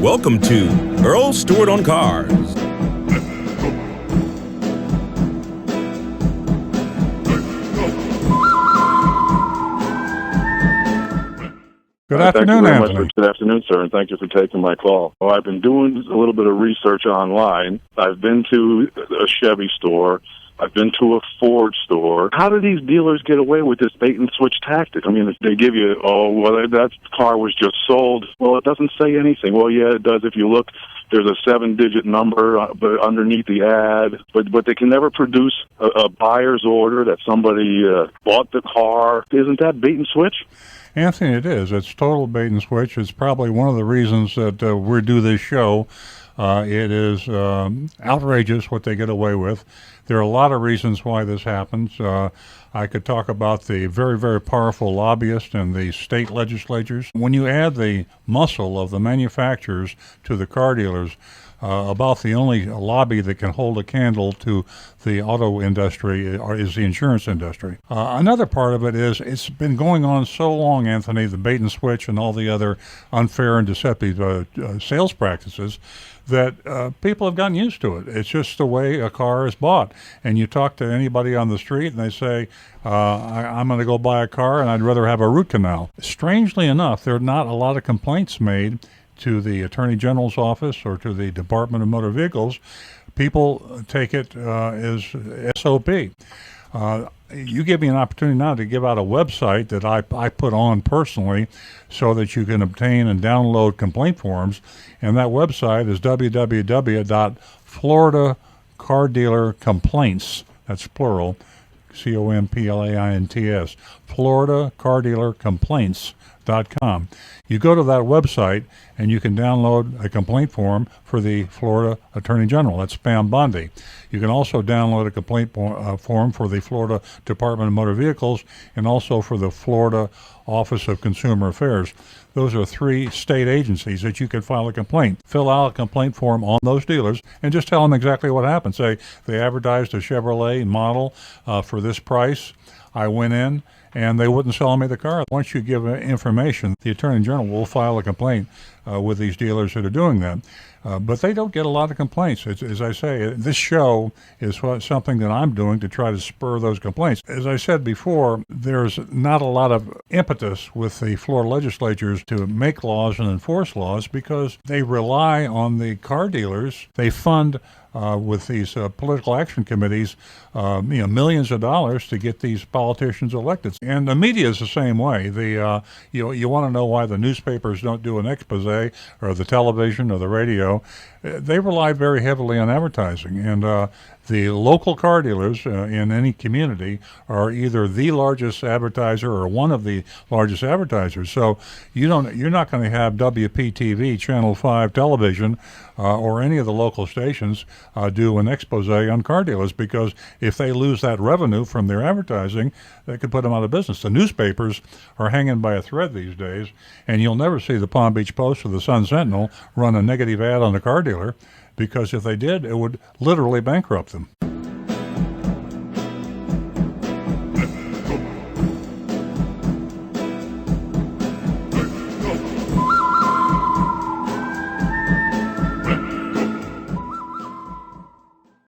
Welcome to Earl Stewart on Cars. Good afternoon, Anthony. Good afternoon, sir, and thank you for taking my call. Well, I've been doing a little bit of research online. I've been to a Chevy store. I've been to a Ford store. How do these dealers get away with this bait-and-switch tactic? I mean, they give you, that car was just sold. Well, it doesn't say anything. Well, yeah, it does. If you look, there's a 7-digit number underneath the ad, but they can never produce a buyer's order that somebody bought the car. Isn't that bait-and-switch? Anthony, it is. It's total bait and switch. It's probably one of the reasons that we do this show. It is outrageous what they get away with. There are a lot of reasons why this happens. I could talk about the very, very powerful lobbyists and the state legislatures. When you add the muscle of the manufacturers to the car dealers, about the only lobby that can hold a candle to the auto industry is the insurance industry. Another part of it is it's been going on so long, Anthony, the bait and switch and all the other unfair and deceptive sales practices, that people have gotten used to it. It's just the way a car is bought. And you talk to anybody on the street and they say, I'm going to go buy a car and I'd rather have a root canal. Strangely enough, there are not a lot of complaints made to the Attorney General's office or to the Department of Motor Vehicles. People take it as SOP. You give me an opportunity now to give out a website that I put on personally so that you can obtain and download complaint forms. And that website is www.floridacardealercomplaints, that's plural, COMPLAINTS, floridacardealercomplaints.com. You go to that website and you can download a complaint form for the Florida Attorney General. That's Pam Bondi. You can also download a complaint form for the Florida Department of Motor Vehicles and also for the Florida Office of Consumer Affairs. Those are 3 state agencies that you can file a complaint. Fill out a complaint form on those dealers and just tell them exactly what happened. Say, they advertised a Chevrolet model for this price. I went in and they wouldn't sell me the car. Once you give information, the Attorney General will file a complaint with these dealers that are doing that. But they don't get a lot of complaints. As I say, this show is something that I'm doing to try to spur those complaints. As I said before, there's not a lot of impetus with the Florida legislatures to make laws and enforce laws because they rely on the car dealers. They fund with these political action committees, millions of dollars to get these politicians elected. And the media is the same way. You want to know why the newspapers don't do an expose or the television or the radio. They rely very heavily on advertising. And the local car dealers in any community are either the largest advertiser or one of the largest advertisers. So you're not going to have WPTV, Channel 5 television, or any of the local stations do an expose on car dealers, because if they lose that revenue from their advertising, that could put them out of business. The newspapers are hanging by a thread these days, and you'll never see the Palm Beach Post or the Sun Sentinel run a negative ad on a car dealer, because if they did, it would literally bankrupt them.